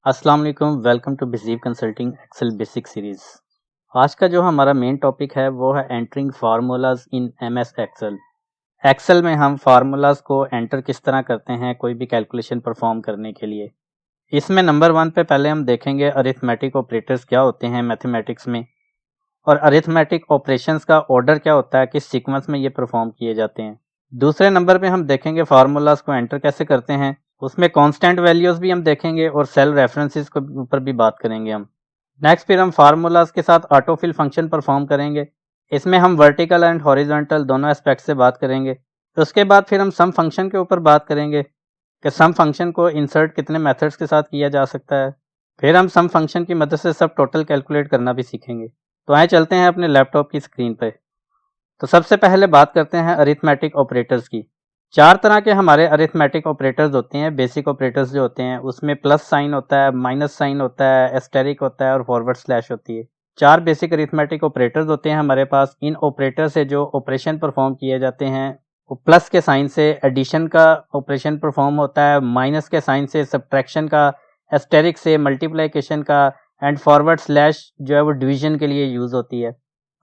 अस्सलाम वालेकुम, welcome to बिज़ीव कंसल्टिंग एक्सेल बेसिक सीरीज़। आज का जो हमारा मेन टॉपिक है वो है entering formulas in MS Excel. Excel में हम फार्मूलाज को एंटर किस तरह करते हैं कोई भी कैलकुलेशन परफॉर्म करने के लिए। इसमें नंबर 1 पे पहले हम देखेंगे अरिथमेटिक ऑपरेटर्स क्या होते हैं मैथमेटिक्स में, और अरिथमेटिक ऑपरेशंस का ऑर्डर क्या होता है, किस सीक्वेंस में ये परफॉर्म किए जाते हैं। दूसरे नंबर पे हम देखेंगे फार्मूलाज को एंटर कैसे करते हैं, उसमें कांस्टेंट वैल्यूज भी हम देखेंगे और सेल रेफरेंसेस के ऊपर भी बात करेंगे हम। नेक्स्ट फिर हम फार्मूलाज के साथ ऑटोफिल फंक्शन परफॉर्म करेंगे। इसमें हम वर्टिकल एंड हॉरिजॉन्टल दोनों एस्पेक्ट से बात करेंगे। उसके बाद फिर हम सम फंक्शन के ऊपर बात करेंगे कि सम फंक्शन को इंसर्ट कितने मेथड्स के साथ किया जा सकता है। फिर हम सम फंक्शन की मदद से सब टोटल कैलकुलेट करना भी सीखेंगे। तो आए चलते हैं अपने लैपटॉप की स्क्रीन पे। तो सबसे पहले बात करते हैं अरिथमेटिक ऑपरेटर्स की। 4 तरह के हमारे अरिथमेटिक ऑपरेटर्स होते हैं। बेसिक ऑपरेटर्स जो होते हैं उसमें प्लस साइन होता है, माइनस साइन होता है, एस्टेरिक होता है और फॉरवर्ड स्लैश होती है। 4 बेसिक अरिथमेटिक ऑपरेटर्स होते हैं हमारे पास। इन ऑपरेटर से जो ऑपरेशन परफॉर्म किए जाते हैं वो प्लस के साइन से एडिशन का ऑपरेशन परफॉर्म होता है, माइनस के साइन से सब्ट्रैक्शन का, एस्टेरिक से मल्टीप्लिकेशन का एंड फॉरवर्ड स्लैश जो है वो डिवीजन के लिए यूज होती है।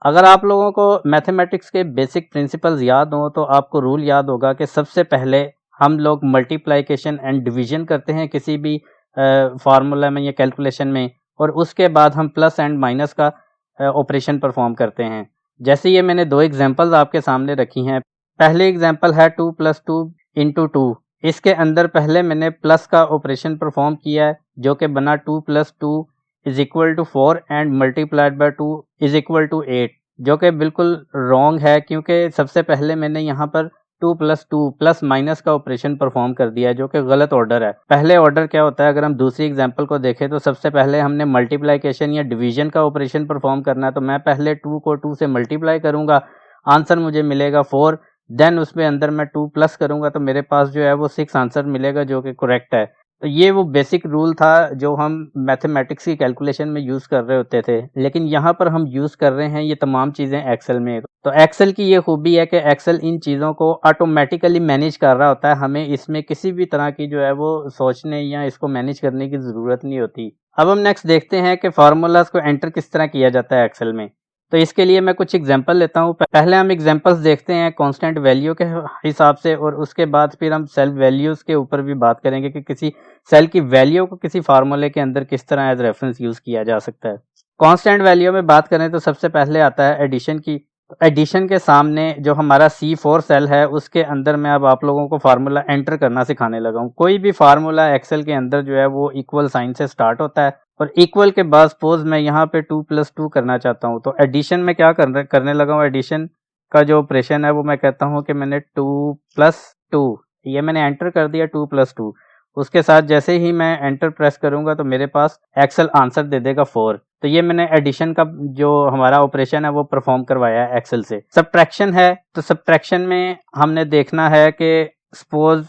अगर आप लोगों को मैथमेटिक्स के बेसिक प्रिंसिपल्स याद हो तो आपको रूल याद होगा कि सबसे पहले हम लोग मल्टीप्लिकेशन एंड डिवीजन करते हैं किसी भी फार्मूला में या कैलकुलेशन में, और उसके बाद हम प्लस एंड माइनस का ऑपरेशन परफॉर्म करते हैं। जैसे ये मैंने 2 एग्जांपल्स आपके सामने रखी हैं। पहले एग्जांपल है 2 + 2 × 2। इसके अंदर पहले मैंने प्लस का ऑपरेशन परफॉर्म किया है जो कि बना 2 + 2 = 4 एंड मल्टीप्लाइड बाय 2 = 8, जो कि बिल्कुल रॉन्ग है क्योंकि सबसे पहले मैंने यहाँ पर 2 + 2 प्लस माइनस का ऑपरेशन परफॉर्म कर दिया है जो कि गलत ऑर्डर है। पहले ऑर्डर क्या होता है, अगर हम दूसरी एग्जांपल को देखें तो सबसे पहले हमने मल्टीप्लिकेशन या डिवीजन का ऑपरेशन परफॉर्म करना है। तो मैं पहले 2 को 2 से मल्टीप्लाई करूंगा, आंसर मुझे मिलेगा 4। देन उसमें अंदर मैं 2 प्लस करूंगा तो मेरे पास जो है वो 6 आंसर मिलेगा जो कि करेक्ट है। तो ये वो बेसिक रूल था जो हम मैथमेटिक्स की कैलकुलेशन में यूज़ कर रहे होते थे, लेकिन यहाँ पर हम यूज़ कर रहे हैं ये तमाम चीज़ें एक्सेल में। तो एक्सेल की ये खूबी है कि एक्सेल इन चीज़ों को ऑटोमेटिकली मैनेज कर रहा होता है। हमें इसमें किसी भी तरह की जो है वो सोचने या इसको मैनेज करने की ज़रूरत नहीं होती। अब हम नेक्स्ट देखते हैं कि फार्मूलाज को एंटर किस तरह किया जाता है एक्सेल में। तो इसके लिए मैं कुछ एग्जांपल लेता हूँ। पहले हम एग्जांपल्स देखते हैं कांस्टेंट वैल्यू के हिसाब से, और उसके बाद फिर हम सेल वैल्यूज़ के ऊपर भी बात करेंगे कि किसी सेल की वैल्यू को किसी फार्मूले के अंदर किस तरह एज रेफरेंस यूज किया जा सकता है। कांस्टेंट वैल्यू में बात करें तो सबसे पहले आता है एडिशन की। एडिशन के सामने जो हमारा C4 सेल है उसके अंदर मैं अब आप लोगों को फार्मूला एंटर करना सिखाने लगा हूँ। कोई भी फार्मूला एक्सेल के अंदर जो है वो इक्वल साइन से स्टार्ट होता है, और इक्वल के बाद सपोज मैं यहाँ पे 2 + 2 करना चाहता हूँ। तो एडिशन में क्या करने लगा हूँ, एडिशन का जो ऑपरेशन है वो मैं कहता हूँ कि मैंने 2 + 2, ये मैंने एंटर कर दिया 2 + 2। उसके साथ जैसे ही मैं एंटर प्रेस करूंगा तो मेरे पास एक्सेल आंसर दे देगा 4। तो ये मैंने एडिशन का जो हमारा ऑपरेशन है वो परफॉर्म करवाया है एक्सेल से। सब्ट्रैक्शन है तो सब्ट्रैक्शन में हमने देखना है कि सपोज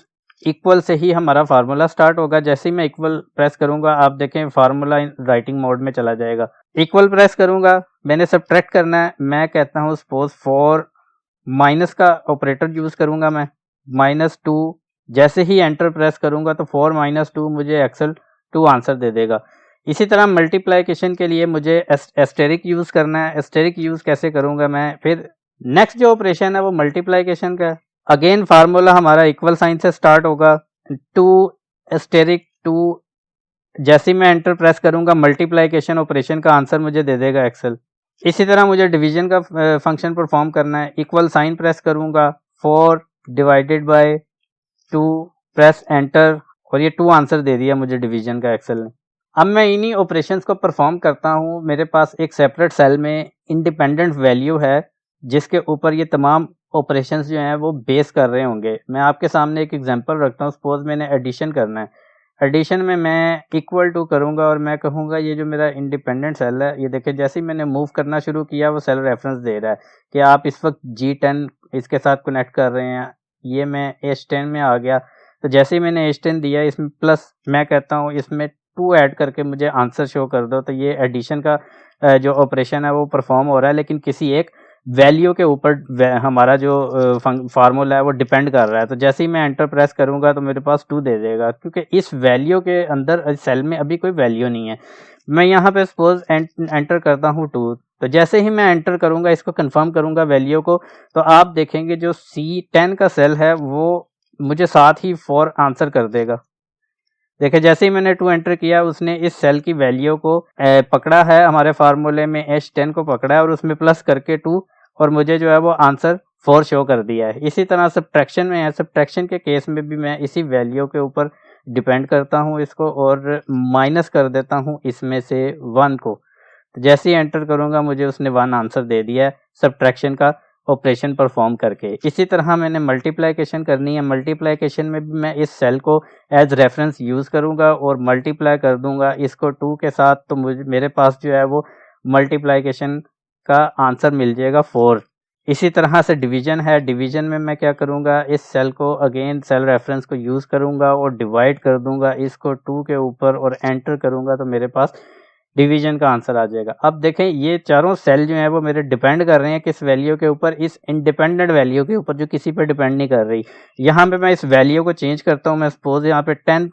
इक्वल से ही हमारा फार्मूला स्टार्ट होगा। जैसे ही मैं इक्वल प्रेस करूंगा आप देखें फार्मूला राइटिंग मोड में चला जाएगा। इक्वल प्रेस करूंगा, मैंने सब्ट्रैक्ट करना है, मैं कहता हूँ सपोज 4 माइनस का ऑपरेटर यूज करूंगा मैं, -2। जैसे ही एंटर प्रेस करूंगा तो 4 - 2 मुझे एक्सेल 2 आंसर दे देगा। इसी तरह मल्टीप्लिकेशन के लिए मुझे एस्टेरिक यूज करना है। एस्टेरिक यूज कैसे करूंगा मैं, फिर नेक्स्ट जो ऑपरेशन है वो मल्टीप्लिकेशन का है। अगेन फार्मूला हमारा इक्वल साइन से स्टार्ट होगा, 2 एस्टेरिक 2। जैसे ही मैं एंटर प्रेस करूंगा मल्टीप्लिकेशन ऑपरेशन का आंसर मुझे दे देगा एक्सेल। इसी तरह मुझे डिवीजन का फंक्शन परफॉर्म करना है। इक्वल साइन प्रेस करूंगा, 4 ÷ 2, प्रेस एंटर, और ये 2 आंसर दे दिया मुझे डिवीजन का एक्सेल ने। अब मैं इन्हीं ऑपरेशंस को परफॉर्म करता हूँ। मेरे पास एक सेपरेट सेल में इंडिपेंडेंट वैल्यू है जिसके ऊपर ये तमाम ऑपरेशंस जो हैं वो बेस कर रहे होंगे। मैं आपके सामने एक एग्जांपल रखता हूँ। सपोज मैंने एडिशन करना है। एडिशन में मैं इक्वल टू करूंगा और मैं कहूँगा ये जो मेरा इंडिपेंडेंट सेल है, ये देखिए जैसे ही मैंने मूव करना शुरू किया वो सेल रेफरेंस दे रहा है कि आप इस वक्त G10 इसके साथ कनेक्ट कर रहे हैं। ये मैं H10 में आ गया। तो जैसे ही मैंने H10 दिया इसमें प्लस, मैं कहता हूँ इसमें 2 ऐड करके मुझे आंसर शो कर दो। तो ये एडिशन का जो ऑपरेशन है वो परफॉर्म हो रहा है लेकिन किसी एक वैल्यू के ऊपर हमारा जो फार्मूला है वो डिपेंड कर रहा है। तो जैसे ही मैं एंटर प्रेस करूंगा तो मेरे पास 2 दे देगा, क्योंकि इस वैल्यू के अंदर सेल में अभी कोई वैल्यू नहीं है। मैं यहाँ पे सपोज एंटर करता हूँ 2, तो जैसे ही मैं एंटर करूंगा, इसको कंफर्म करूंगा वैल्यू को, तो आप देखेंगे जो C10 का सेल है वो मुझे साथ ही 4 आंसर कर देगा। देखिए जैसे ही मैंने 2 एंटर किया, उसने इस सेल की वैल्यू को पकड़ा है, हमारे फार्मूले में H10 को पकड़ा है और उसमें प्लस करके 2, और मुझे जो है वो आंसर 4 शो कर दिया है। इसी तरह सब्ट्रैक्शन में है, सब्ट्रैक्शन के केस में भी मैं इसी वैल्यू के ऊपर डिपेंड करता हूँ इसको, और माइनस कर देता हूँ इसमें से 1 को। तो जैसे ही एंटर करूंगा मुझे उसने 1 आंसर दे दिया है सब्ट्रैक्शन का ऑपरेशन परफॉर्म करके। इसी तरह मैंने मल्टीप्लाइकेशन करनी है। मल्टीप्लाइकेशन में भी मैं इस सेल को एज रेफरेंस यूज करूंगा और मल्टीप्लाई कर दूंगा इसको 2 के साथ, तो मुझे मेरे पास जो है वो मल्टीप्लाइकेशन का आंसर मिल जाएगा 4। इसी तरह से डिवीजन है। डिवीजन में मैं क्या करूंगा, इस सेल को अगेन सेल रेफरेंस को यूज करूंगा और डिवाइड कर दूंगा इसको 2 के ऊपर और एंटर करूंगा, तो मेरे पास डिवीजन का आंसर आ जाएगा। अब देखें ये चारों सेल जो है वो मेरे डिपेंड कर रहे हैं किस वैल्यू के ऊपर, इस इंडिपेंडेंट वैल्यू के ऊपर जो किसी पे डिपेंड नहीं कर रही। यहाँ पे मैं इस वैल्यू को चेंज करता हूँ, मैं सपोज यहाँ पे 10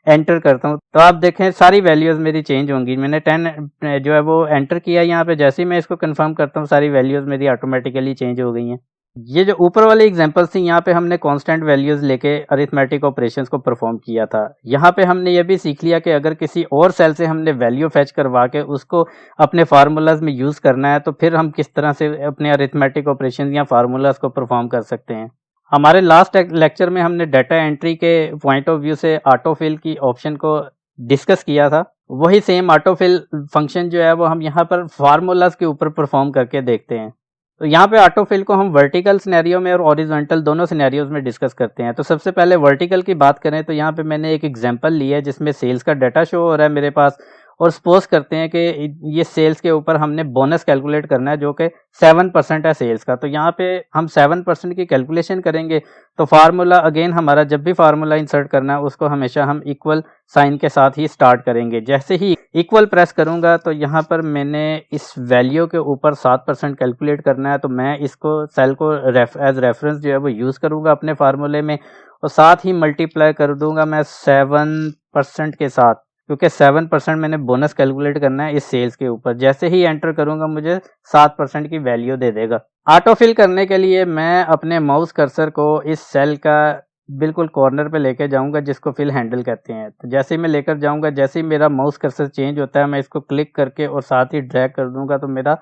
एंटर करता हूँ, तो आप देखें सारी वैल्यूज मेरी चेंज होंगी। मैंने 10 जो है वो एंटर किया यहाँ पे, जैसे ही मैं इसको कंफर्म करता हूँ सारी वैल्यूज मेरी ऑटोमेटिकली चेंज हो गई हैं। ये जो ऊपर वाली एग्जांपल थी, यहाँ पे हमने कांस्टेंट वैल्यूज लेके अरिथमेटिक ऑपरेशंस को परफॉर्म किया था। यहाँ पे हमने ये भी सीख लिया कि अगर किसी और सेल से हमने वैल्यू फेच करवा के उसको अपने फार्मूलाज में यूज करना है, तो फिर हम किस तरह से अपने अरिथमेटिक ऑपरेशन या फार्मूलाज को परफॉर्म कर सकते हैं। हमारे लास्ट लेक्चर में हमने डाटा एंट्री के पॉइंट ऑफ व्यू से ऑटोफिल की ऑप्शन को डिस्कस किया था। वही सेम ऑटोफिल फंक्शन जो है वो हम यहाँ पर फार्मूलाज के ऊपर परफॉर्म करके देखते हैं। तो यहाँ पे ऑटोफिल को हम वर्टिकल सिनेरियो में और हॉरिजॉन्टल दोनों सिनेरियोज में डिस्कस करते हैं। तो सबसे पहले वर्टिकल की बात करें तो यहाँ पे मैंने एक एग्जांपल लिया है जिसमें सेल्स का डाटा शो हो रहा है मेरे पास, और सपोज करते हैं कि ये सेल्स के ऊपर हमने बोनस कैलकुलेट करना है जो कि 7% है सेल्स का। तो यहाँ पे हम 7% की कैलकुलेशन करेंगे, तो फार्मूला अगेन हमारा जब भी फार्मूला इंसर्ट करना है उसको हमेशा हम इक्वल साइन के साथ ही स्टार्ट करेंगे। जैसे ही इक्वल प्रेस करूंगा तो यहाँ पर मैंने इस वैल्यू के ऊपर 7% कैलकुलेट करना है, तो मैं इसको सेल को एज रेफरेंस जो है वो यूज करूंगा अपने फार्मूले में, और साथ ही मल्टीप्लाई कर दूंगा मैं 7% के साथ, क्योंकि 7% मैंने बोनस कैलकुलेट करना है इस सेल्स के ऊपर। जैसे ही एंटर करूंगा मुझे 7% की वैल्यू दे देगा। ऑटो फिल करने के लिए मैं अपने माउस कर्सर को इस सेल का बिल्कुल कॉर्नर पे लेके जाऊंगा जिसको फिल हैंडल कहते हैं। तो जैसे ही मैं लेकर जाऊंगा, जैसे ही मेरा माउस कर्सर चेंज होता है, मैं इसको क्लिक करके और साथ ही ड्रैग कर दूंगा, तो मेरा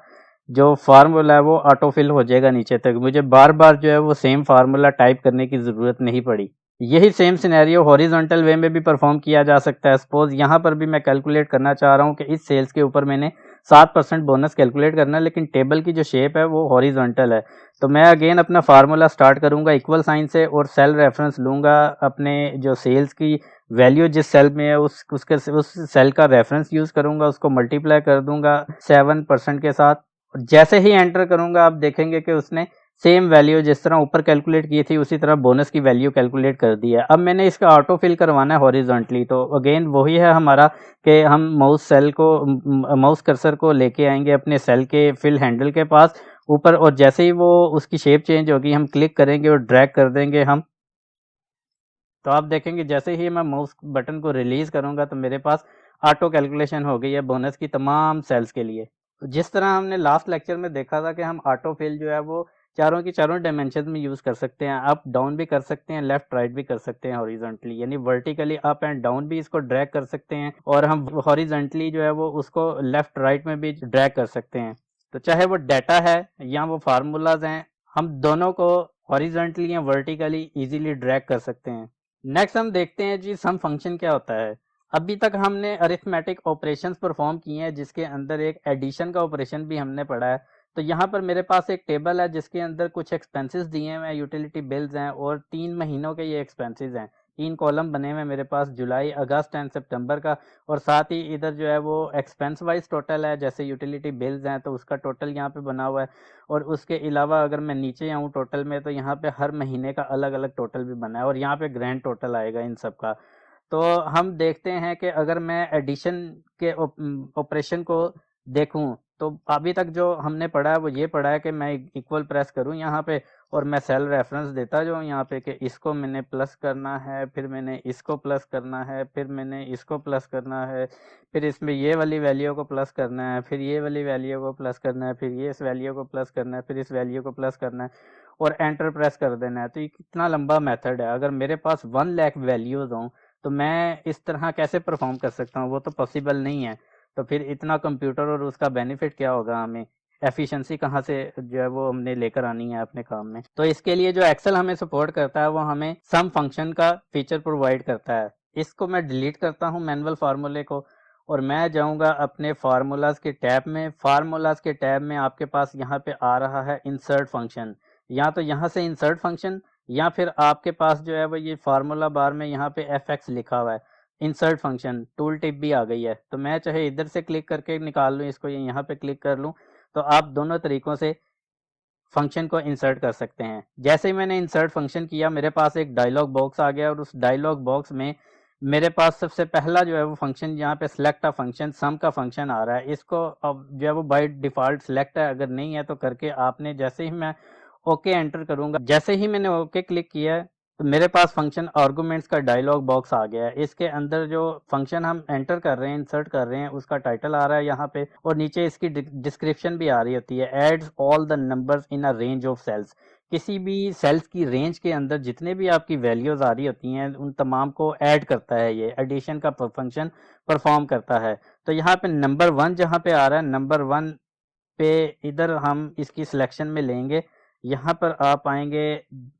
जो फार्मूला है वो ऑटो फिल हो जाएगा नीचे तक। मुझे बार बार जो है वो सेम फार्मूला टाइप करने की ज़रूरत नहीं पड़ी। यही सेम सिनेरियो हॉरिजॉन्टल वे में भी परफॉर्म किया जा सकता है। सपोज यहाँ पर भी मैं कैलकुलेट करना चाह रहा हूँ कि इस सेल्स के ऊपर मैंने 7% बोनस कैलकुलेट करना है, लेकिन टेबल की जो शेप है वो हॉरिजॉन्टल है। तो मैं अगेन अपना फार्मूला स्टार्ट करूंगा इक्वल साइन से और सेल रेफरेंस लूंगा, अपने जो सेल्स की वैल्यू जिस सेल में है उस सेल का रेफरेंस यूज करूंगा, उसको मल्टीप्लाई कर दूंगा 7% के साथ। और जैसे ही एंटर करूंगा आप देखेंगे कि उसने सेम वैल्यू जिस तरह ऊपर कैलकुलेट की थी उसी तरह बोनस की वैल्यू कैलकुलेट कर दी है। अब मैंने इसका ऑटो फिल करवाना है हॉरिजॉन्टली, तो अगेन वही है हमारा कि हम माउस कर्सर को लेके आएंगे अपने सेल के फिल हैंडल के पास ऊपर, और जैसे ही वो उसकी शेप चेंज होगी हम क्लिक करेंगे और ड्रैग कर देंगे हम। तो आप देखेंगे जैसे ही मैं माउस बटन को रिलीज करूंगा तो मेरे पास ऑटो कैलकुलेशन हो गई है बोनस की तमाम सेल्स के लिए। तो जिस तरह हमने लास्ट लेक्चर में देखा था कि हम ऑटो फिल जो है वो चारों की चारों डायमेंशन में यूज कर सकते हैं, अप डाउन भी कर सकते हैं, लेफ्ट राइट भी कर सकते हैं, हॉरिजॉन्टली यानी वर्टिकली अप एंड डाउन भी इसको ड्रैग कर सकते हैं, और हम हॉरिजॉन्टली जो है वो उसको लेफ्ट राइट में भी ड्रैग कर सकते हैं। तो चाहे वो डाटा है या वो फार्मूलाज हैं, हम दोनों को हॉरिजॉन्टली या वर्टिकली इजीली ड्रैग कर सकते हैं। नेक्स्ट हम देखते हैं जी सम फंक्शन क्या होता है। अभी तक हमने अरिथमेटिक ऑपरेशंस परफॉर्म किए हैं जिसके अंदर एक एडिशन का ऑपरेशन भी हमने पढ़ा है। तो यहाँ पर मेरे पास एक टेबल है जिसके अंदर कुछ एक्सपेंसेस दिए हुए हैं, यूटिलिटी बिल्स हैं, और 3 महीनों के ये एक्सपेंसेस हैं। 3 कॉलम बने हुए मेरे पास, जुलाई, अगस्त एंड सितंबर का, और साथ ही इधर जो है वो एक्सपेंस वाइज टोटल है, जैसे यूटिलिटी बिल्स हैं तो उसका टोटल यहाँ पे बना हुआ है। और उसके अलावा अगर मैं नीचे आऊँ टोटल में तो यहाँ पे हर महीने का अलग अलग टोटल भी बना है, और यहाँ पे ग्रैंड टोटल आएगा इन सब का। तो हम देखते हैं कि अगर मैं एडिशन के ऑपरेशन को देखूं तो अभी तक जो हमने पढ़ा है वो ये पढ़ा है कि मैं इक्वल प्रेस करूं यहाँ पे और मैं सेल रेफरेंस देता जाऊं यहाँ पे कि इसको मैंने प्लस करना है, फिर मैंने इसको प्लस करना है, फिर मैंने इसको प्लस करना है, फिर इसमें ये वाली वैल्यू को प्लस करना है, फिर ये वाली वैल्यू को प्लस करना है, फिर ये इस वैल्यू को प्लस करना है, फिर इस वैल्यू को प्लस करना है और एंटर प्रेस कर देना है। तो ये कितना लंबा मेथड है। अगर मेरे पास 1 लाख वैल्यूज हों तो मैं इस तरह कैसे परफॉर्म कर सकता हूँ, वो तो पॉसिबल नहीं है। तो फिर इतना कंप्यूटर और उसका बेनिफिट क्या होगा हमें, एफिशिएंसी कहाँ से जो है वो हमने लेकर आनी है अपने काम में। तो इसके लिए जो एक्सेल हमें सपोर्ट करता है वो हमें सम फंक्शन का फीचर प्रोवाइड करता है। इसको मैं डिलीट करता हूँ मैनुअल फार्मूले को और मैं जाऊंगा अपने फार्मूलाज के टैब में। फार्मूलाज के टैब में आपके पास यहाँ पे आ रहा है इंसर्ट फंक्शन, या तो यहाँ से इंसर्ट फंक्शन या फिर आपके पास जो है वो ये फार्मूला बार में यहाँ पे एफ एक्स लिखा हुआ है, इंसर्ट फंक्शन टूल टिप भी आ गई है। तो मैं चाहे इधर से क्लिक करके निकाल लूँ इसको, ये यहाँ पे क्लिक कर लूँ, तो आप दोनों तरीकों से फंक्शन को इंसर्ट कर सकते हैं। जैसे ही मैंने इंसर्ट फंक्शन किया मेरे पास एक डायलॉग बॉक्स आ गया और उस डायलॉग बॉक्स में मेरे पास सबसे पहला जो है वो फंक्शन यहाँ पे सिलेक्ट अ फंक्शन सम का फंक्शन आ रहा है। इसको अब जो है वो बाय डिफॉल्ट सिलेक्ट है, अगर नहीं है तो करके आपने जैसे ही मैं ओके एंटर करूंगा, जैसे ही मैंने ओके क्लिक किया है तो मेरे पास फंक्शन आर्गुमेंट्स का डायलॉग बॉक्स आ गया है। इसके अंदर जो फंक्शन हम एंटर कर रहे हैं, इंसर्ट कर रहे हैं, उसका टाइटल आ रहा है यहाँ पे और नीचे इसकी डिस्क्रिप्शन भी आ रही होती है, adds all the numbers in a range of cells. किसी भी सेल्स की रेंज के अंदर जितने भी आपकी वैल्यूज आ रही होती हैं उन तमाम को ऐड करता है, ये एडिशन का फंक्शन परफॉर्म करता है। तो यहाँ पे नंबर 1 जहाँ पे आ रहा है, नंबर 1 पे इधर हम इसकी सिलेक्शन में लेंगे। यहाँ पर आप आएंगे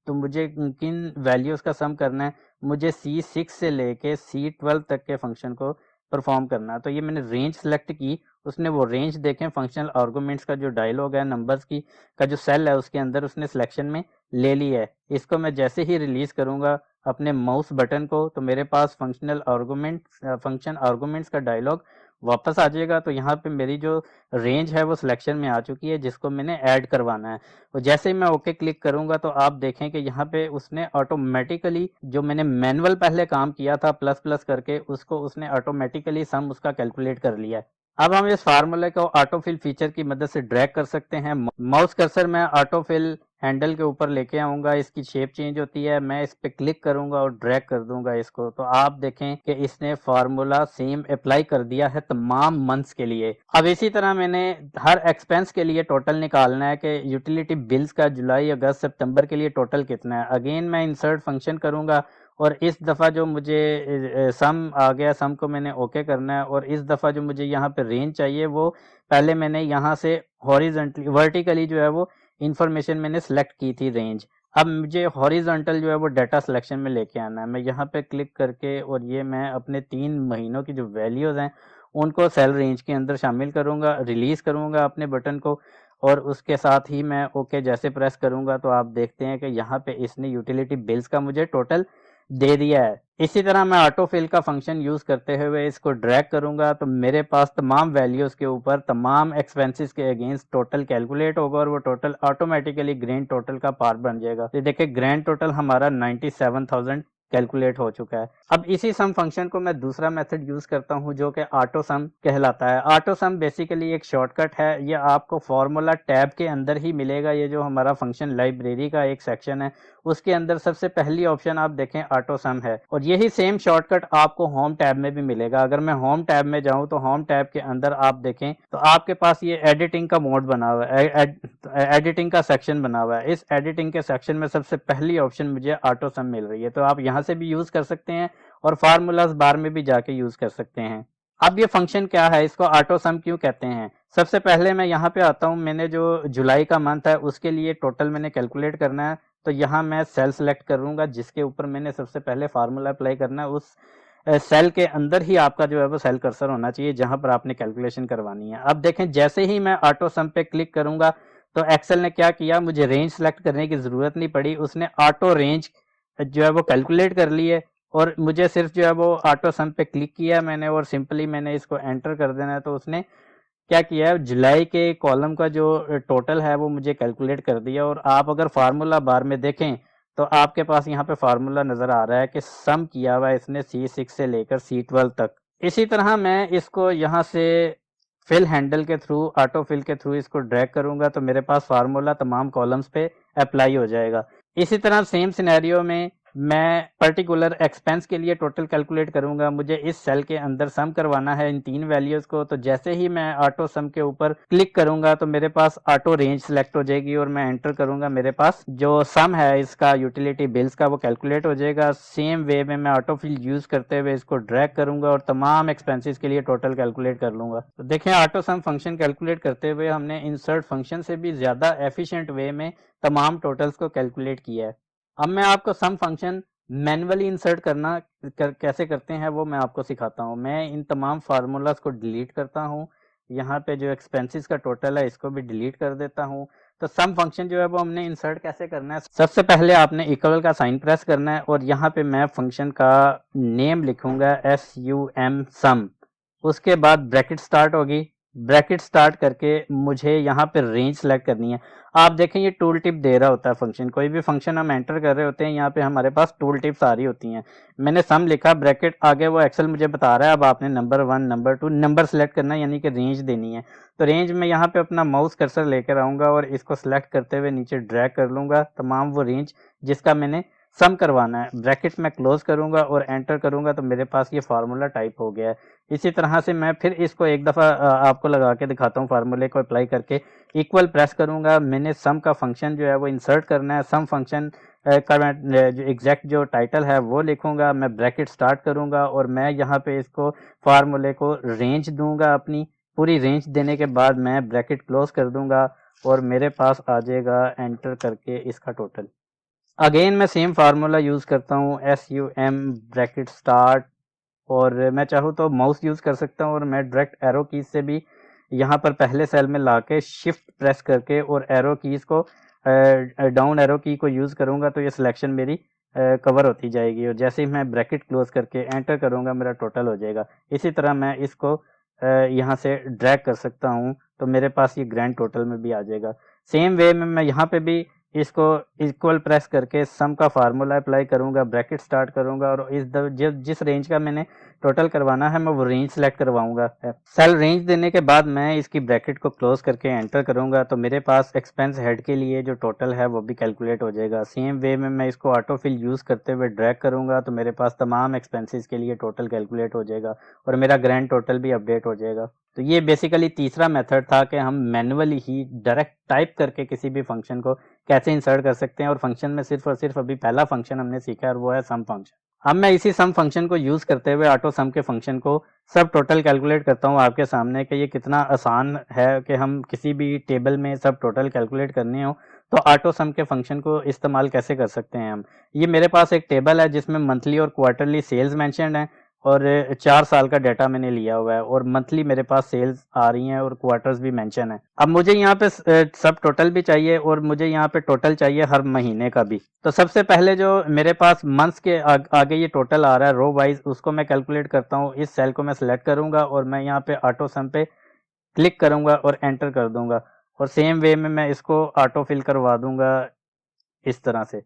तो मुझे किन वैल्यूज का सम करना है, मुझे C6 से लेके C12 तक के फंक्शन को परफॉर्म करना है। तो ये मैंने रेंज सेलेक्ट की, उसने वो रेंज देखें फंक्शनल आर्गुमेंट्स का जो डायलॉग है नंबर्स की का जो सेल है उसके अंदर उसने सिलेक्शन में ले ली है। इसको मैं जैसे ही रिलीज करूंगा अपने माउस बटन को तो मेरे पास फंक्शन आर्गुमेंट्स का डायलॉग वापस आ जाएगा। तो यहाँ पे मेरी जो रेंज है वो सिलेक्शन में आ चुकी है जिसको मैंने ऐड करवाना है। और जैसे ही मैं ओके क्लिक करूंगा तो आप देखें कि यहाँ पे उसने ऑटोमेटिकली जो मैंने मैनुअल पहले काम किया था प्लस प्लस करके उसको उसने ऑटोमेटिकली सम उसका कैलकुलेट कर लिया है। अब हम इस फार्मूले को ऑटोफिल फीचर की मदद से ड्रैग कर सकते हैं। माउस कर्सर मैं ऑटोफिल हैंडल के ऊपर लेके आऊंगा, इसकी शेप चेंज होती है, मैं इस पे क्लिक करूंगा और ड्रैग कर दूंगा इसको, तो आप देखें कि इसने फार्मूला सेम अप्लाई कर दिया है तमाम मंथ्स के लिए। अब इसी तरह मैंने हर एक्सपेंस के लिए टोटल निकालना है कि यूटिलिटी बिल्स का जुलाई अगस्त सितंबर के लिए टोटल कितना है। अगेन मैं इंसर्ट फंक्शन करूंगा और इस दफ़ा जो मुझे सम आ गया, सम को मैंने ओके करना है और इस दफ़ा जो मुझे यहाँ पे रेंज चाहिए वो पहले मैंने यहाँ से हॉरिजॉन्टली वर्टिकली जो है वो इंफॉर्मेशन मैंने सेलेक्ट की थी रेंज। अब मुझे हॉरिजॉन्टल जो है वो डाटा सिलेक्शन में लेके आना है। मैं यहाँ पे क्लिक करके और ये मैं अपने 3 महीनों की जो वैल्यूज हैं उनको सेल रेंज के अंदर शामिल करूंगा, रिलीज करूंगा अपने बटन को और उसके साथ ही मैं ओके जैसे प्रेस करूंगा तो आप देखते हैं कि यहाँ पे इसने यूटिलिटी बिल्स का मुझे टोटल दे दिया है। इसी तरह मैं ऑटोफिल का फंक्शन यूज करते हुए इसको ड्रैग करूंगा तो मेरे पास तमाम वैल्यूज के ऊपर तमाम एक्सपेंसेस के अगेंस्ट टोटल कैलकुलेट होगा और वो टोटल ऑटोमेटिकली ग्रैंड टोटल का पार्ट बन जाएगा। तो देखिए ग्रैंड टोटल हमारा 97,000 कैलकुलेट हो चुका है। अब इसी सम फंक्शन को मैं दूसरा मेथड यूज करता हूं जो कि ऑटो सम कहलाता है। ऑटो सम बेसिकली एक शॉर्टकट है, ये आपको फॉर्मूला टैब के अंदर ही मिलेगा। ये जो हमारा फंक्शन लाइब्रेरी का एक सेक्शन है उसके अंदर सबसे पहली ऑप्शन आप देखें ऑटो सम है और यही सेम शॉर्टकट आपको होम टैब में भी मिलेगा। अगर मैं होम टैब में जाऊं तो होम टैब के अंदर आप देखें तो आपके पास ये एडिटिंग का मोड बना हुआ है, एडिटिंग का सेक्शन बना हुआ है। इस एडिटिंग के सेक्शन में सबसे पहली ऑप्शन मुझे ऑटो सम मिल रही है, तो आप यहाँ से भी यूज कर सकते हैं और फार्मूलाज बार में भी जाके यूज कर सकते हैं। अब ये फंक्शन क्या है, इसको ऑटो सम क्यों कहते हैं? सबसे पहले मैं यहाँ पे आता हूँ, मैंने जो जुलाई का मंथ है उसके लिए टोटल मैंने कैलकुलेट करना है। तो यहाँ मैं सेल सेलेक्ट करूंगा जिसके ऊपर मैंने सबसे पहले फार्मूला अप्लाई करना है। उस सेल के अंदर ही आपका जो है वो सेल कर्सर होना चाहिए जहां पर आपने कैलकुलेशन करवानी है। अब देखें जैसे ही मैं ऑटो सम पे क्लिक करूंगा तो एक्सेल ने क्या किया, मुझे रेंज सेलेक्ट करने की जरूरत नहीं पड़ी, उसने ऑटो रेंज जो है वो कैलकुलेट कर ली है और मुझे सिर्फ जो है वो ऑटो सम पे क्लिक किया मैंने और सिंपली मैंने इसको एंटर कर देना है। तो उसने क्या किया है, जुलाई के कॉलम का जो टोटल है वो मुझे कैलकुलेट कर दिया। और आप अगर फार्मूला बार में देखें तो आपके पास यहाँ पे फार्मूला नजर आ रहा है कि सम किया हुआ है इसने C6 से लेकर C12 तक। इसी तरह मैं इसको यहाँ से फिल हैंडल के थ्रू, ऑटो फिल के थ्रू इसको ड्रैग करूंगा तो मेरे पास फार्मूला तमाम कॉलम्स पे अप्लाई हो जाएगा। इसी तरह सेम सिनेरियो में मैं पर्टिकुलर एक्सपेंस के लिए टोटल कैलकुलेट करूंगा। मुझे इस सेल के अंदर सम करवाना है इन तीन वैल्यूज को, तो जैसे ही मैं ऑटो सम के ऊपर क्लिक करूंगा तो मेरे पास ऑटो रेंज सिलेक्ट हो जाएगी और मैं एंटर करूंगा, मेरे पास जो सम है इसका यूटिलिटी बिल्स का वो कैलकुलेट हो जाएगा। सेम वे में मैं ऑटो फिल यूज करते हुए इसको ड्रैग करूंगा और तमाम एक्सपेंसेस के लिए टोटल कैलकुलेट कर लूंगा। तो देखें, ऑटो सम फंक्शन कैलकुलेट करते हुए हमने इंसर्ट फंक्शन से भी ज्यादा एफिशिएंट वे में तमाम टोटल्स को कैलकुलेट किया है। अब मैं आपको सम फंक्शन मैन्युअली इंसर्ट कैसे करते हैं वो मैं आपको सिखाता हूँ। मैं इन तमाम फार्मूलाज को डिलीट करता हूँ। यहाँ पे जो एक्सपेंसेस का टोटल है इसको भी डिलीट कर देता हूँ। तो सम फंक्शन जो है वो हमने इंसर्ट कैसे करना है, सबसे पहले आपने इक्वल का साइन प्रेस करना है और यहाँ पे मैं फंक्शन का नेम लिखूंगा SUM सम। उसके बाद ब्रैकेट स्टार्ट होगी। ब्रैकेट स्टार्ट करके मुझे यहाँ पे रेंज सेलेक्ट करनी है। आप देखें ये टूल टिप दे रहा होता है फंक्शन, कोई भी फंक्शन हम एंटर कर रहे होते हैं यहाँ पे हमारे पास टूल टिप्स आ रही होती हैं। मैंने सम लिखा, ब्रैकेट आगे वो एक्सेल मुझे बता रहा है अब आपने नंबर 1 नंबर 2 नंबर सेलेक्ट करना है, यानी कि रेंज देनी है। तो रेंज में यहाँ पे अपना माउस कर्सर लेकर आऊंगा और इसको सिलेक्ट करते हुए नीचे ड्रैग कर लूंगा तमाम वो रेंज जिसका मैंने सम करवाना है। ब्रैकेट में क्लोज करूंगा और एंटर करूंगा तो मेरे पास ये फार्मूला टाइप हो गया है। इसी तरह से मैं फिर इसको एक दफ़ा आपको लगा के दिखाता हूँ फार्मूले को अप्लाई करके। इक्वल प्रेस करूंगा, मैंने सम का फंक्शन जो है वो इंसर्ट करना है। सम फंक्शन का मैं जो एग्जैक्ट जो टाइटल है वो लिखूंगा। मैं ब्रैकेट स्टार्ट करूंगा और मैं यहाँ पे इसको फार्मूले को रेंज दूंगा, अपनी पूरी रेंज देने के बाद मैं ब्रैकेट क्लोज कर दूंगा और मेरे पास आ जाएगा एंटर करके इसका टोटल। अगेन मैं सेम फार्मूला यूज करता हूँ SUM ब्रैकेट स्टार्ट, और मैं चाहूँ तो माउस यूज कर सकता हूँ और मैं डायरेक्ट एरो कीज से भी यहाँ पर पहले सेल में लाके शिफ्ट प्रेस करके और एरो कीज को डाउन एरो की को यूज करूंगा तो ये सिलेक्शन मेरी कवर होती जाएगी और जैसे ही मैं ब्रैकेट क्लोज करके एंटर करूंगा मेरा टोटल हो जाएगा। इसी तरह मैं इसको यहाँ से ड्रैग कर सकता हूँ तो मेरे पास ये ग्रैंड टोटल में भी आ जाएगा। सेम वे में मैं यहाँ पे भी इसको इक्वल प्रेस करके सम का फार्मूला अप्लाई करूंगा, ब्रैकेट स्टार्ट करूंगा और जिस रेंज का मैंने टोटल करवाना है मैं वो रेंज सेलेक्ट करवाऊंगा। सेल रेंज देने के बाद मैं इसकी ब्रैकेट को क्लोज करके एंटर करूंगा तो मेरे पास एक्सपेंस हेड के लिए जो टोटल है वो भी कैलकुलेट हो जाएगा। सेम वे में मैं इसको ऑटो फिल यूज करते हुए ड्रैग करूंगा तो मेरे पास तमाम एक्सपेंसेस के लिए टोटल कैलकुलेट हो जाएगा और मेरा ग्रैंड टोटल भी अपडेट हो जाएगा। तो ये बेसिकली तीसरा मेथड था कि हम मैन्युअली ही डायरेक्ट टाइप करके किसी भी फंक्शन को कैसे इंसर्ट कर सकते हैं, और फंक्शन में सिर्फ और सिर्फ अभी पहला फंक्शन हमने सीखा है और वो है सम फंक्शन। अब मैं इसी सम फंक्शन को यूज करते हुए ऑटो सम के फंक्शन को सब टोटल कैलकुलेट करता हूँ आपके सामने कि ये कितना आसान है कि हम किसी भी टेबल में सब टोटल कैलकुलेट करने हो तो ऑटो सम के फंक्शन को इस्तेमाल कैसे कर सकते हैं हम। ये मेरे पास एक टेबल है जिसमें मंथली और क्वार्टरली सेल्स मेंशन्ड है और 4 साल का डाटा मैंने लिया हुआ है और मंथली मेरे पास सेल्स आ रही हैं और क्वार्टर्स भी मेंशन है। अब मुझे यहाँ पे सब टोटल भी चाहिए और मुझे यहाँ पे टोटल चाहिए हर महीने का भी। तो सबसे पहले जो मेरे पास मंथ्स के आगे ये टोटल आ रहा है रो वाइज, उसको मैं कैलकुलेट करता हूँ। इस सेल को मैं सिलेक्ट करूंगा और मैं यहाँ पे ऑटो सम पे क्लिक करूंगा और एंटर कर दूंगा और सेम वे में मैं इसको ऑटो फिल करवा दूंगा इस तरह से।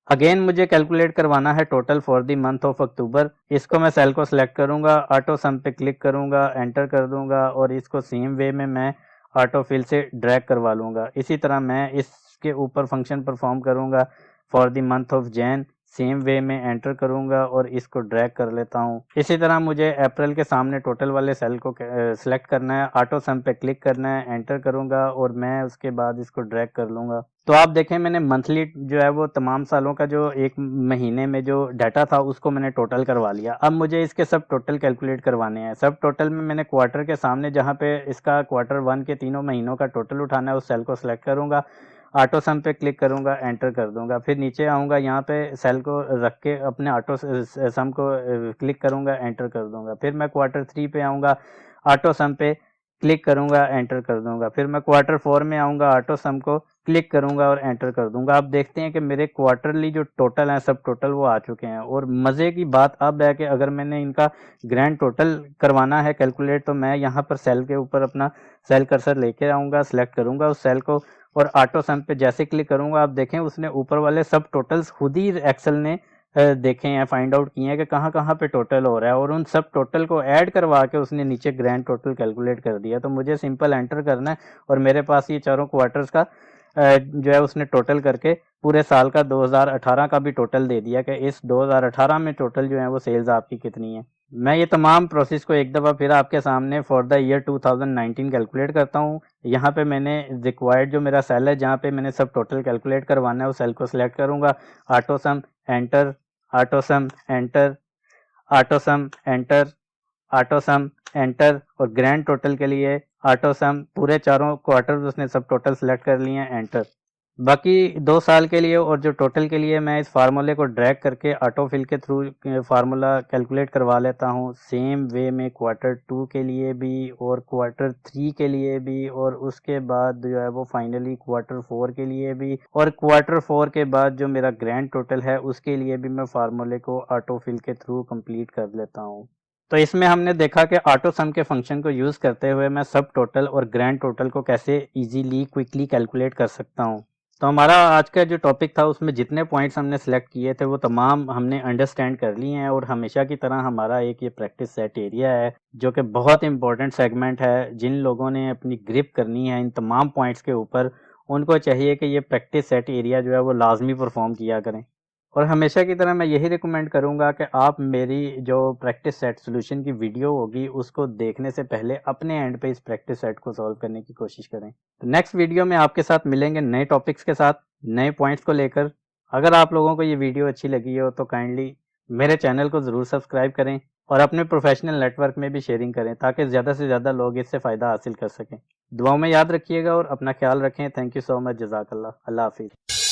अगेन मुझे कैलकुलेट करवाना है total for the month of October. इसको मैं सेल को सिलेक्ट करूंगा, ऑटो सम पे क्लिक करूंगा, एंटर कर दूंगा और इसको सेम वे में मैं ऑटो फिल से ड्रैग करवा लूंगा। इसी तरह मैं इसके ऊपर फंक्शन परफॉर्म करूंगा for the month of Jain. Same way में एंटर करूंगा और इसको ड्रैग कर लेता हूं। इसी तरह मुझे अप्रैल के सामने टोटल वाले सेल को सिलेक्ट करना है, ऑटो सम पे क्लिक करना है, एंटर करूंगा और मैं उसके बाद इसको ड्रैग कर लूंगा। तो आप देखें मैंने मंथली जो है वो तमाम सालों का जो एक महीने में जो डाटा था उसको मैंने टोटल करवा लिया। अब मुझे इसके सब टोटल कैलकुलेट करवाने हैं। सब टोटल में मैंने क्वार्टर के सामने जहाँ पे इसका क्वार्टर 1 के तीनों महीनों का टोटल उठाना है उस सेल को सिलेक्ट करूंगा, ऑटो सम पे क्लिक करूंगा, एंटर कर दूंगा। फिर नीचे आऊंगा, यहाँ पे सेल को रख के अपने ऑटो सम को क्लिक करूंगा, एंटर कर दूंगा। फिर मैं क्वार्टर 3 पे आऊंगा, ऑटो सम पे क्लिक करूंगा, एंटर कर दूंगा। फिर मैं क्वार्टर 4 में आऊंगा, ऑटो सम को क्लिक करूंगा और एंटर कर दूंगा। आप देखते हैं कि मेरे क्वार्टरली जो टोटल है सब टोटल वो आ चुके हैं। और मजे की बात अब है कि अगर मैंने इनका ग्रैंड टोटल करवाना है कैलकुलेट तो मैं यहाँ पर सेल के ऊपर अपना सेल कर्सर लेके आऊंगा, सेलेक्ट करूंगा उस सेल को और ऑटो सम पे जैसे क्लिक करूंगा आप देखें उसने ऊपर वाले सब टोटल्स खुद ही एक्सेल ने देखे हैं, फाइंड आउट किए हैं कि कहाँ कहाँ पे टोटल हो रहा है, और उन सब टोटल को ऐड करवा के उसने नीचे ग्रैंड टोटल कैलकुलेट कर दिया। तो मुझे सिंपल एंटर करना है और मेरे पास ये चारों क्वार्टर्स का जो है उसने टोटल करके पूरे साल का 2018 का भी टोटल दे दिया कि इस 2018 में टोटल जो है वो सेल्स आपकी कितनी है। मैं ये तमाम प्रोसेस को एक दफ़ा फिर आपके सामने फॉर द ईयर 2019 कैलकुलेट करता हूँ। यहाँ पे मैंने रिक्वायर्ड जो मेरा सेल है जहाँ पे मैंने सब टोटल कैलकुलेट करवाना है, उस सेल को सिलेक्ट करूँगा, ऑटो सम एंटर, ऑटो सम एंटर, ऑटो सम एंटर, ऑटो सम एंटर, और ग्रैंड टोटल के लिए ऑटो सम, पूरे चारों क्वार्टर उसने सब टोटल सेलेक्ट कर लिए हैं, एंटर। बाकी 2 साल के लिए और जो टोटल के लिए मैं इस फार्मूले को ड्रैग करके ऑटो फिल के थ्रू फार्मूला कैलकुलेट करवा लेता हूँ। सेम वे में Q2 के लिए भी और Q3 के लिए भी, और उसके बाद जो है वो फाइनली Q4 के लिए भी, और Q4 के बाद जो मेरा ग्रैंड टोटल है उसके लिए भी मैं फार्मूले को ऑटो फिल के थ्रू कंप्लीट कर लेता हूँ। तो इसमें हमने देखा कि ऑटो सम के फंक्शन को यूज़ करते हुए मैं सब टोटल और ग्रैंड टोटल को कैसे इजीली क्विकली कैलकुलेट कर सकता हूँ। तो हमारा आज का जो टॉपिक था उसमें जितने पॉइंट्स हमने सेलेक्ट किए थे वो तमाम हमने अंडरस्टैंड कर लिए हैं, और हमेशा की तरह हमारा एक ये प्रैक्टिस सेट एरिया है जो कि बहुत इंपॉर्टेंट सेगमेंट है। जिन लोगों ने अपनी ग्रिप करनी है इन तमाम पॉइंट्स के ऊपर, उनको चाहिए कि ये प्रैक्टिस सेट एरिया जो है वो लाजमी परफॉर्म किया करें। और हमेशा की तरह मैं यही रिकमेंड करूंगा कि आप मेरी जो प्रैक्टिस सेट सॉल्यूशन की वीडियो होगी उसको देखने से पहले अपने एंड पे इस प्रैक्टिस सेट को सॉल्व करने की कोशिश करें। तो नेक्स्ट वीडियो में आपके साथ मिलेंगे नए टॉपिक्स के साथ, नए पॉइंट्स को लेकर। अगर आप लोगों को ये वीडियो अच्छी लगी हो तो काइंडली मेरे चैनल को ज़रूर सब्सक्राइब करें और अपने प्रोफेशनल नेटवर्क में भी शेयरिंग करें ताकि ज़्यादा से ज़्यादा लोग इससे फ़ायदा हासिल कर सकें। दुआओं में याद रखिएगा और अपना ख्याल रखें। Thank you so much. जज़ाकल्लाह। अल्लाह हाफिज़।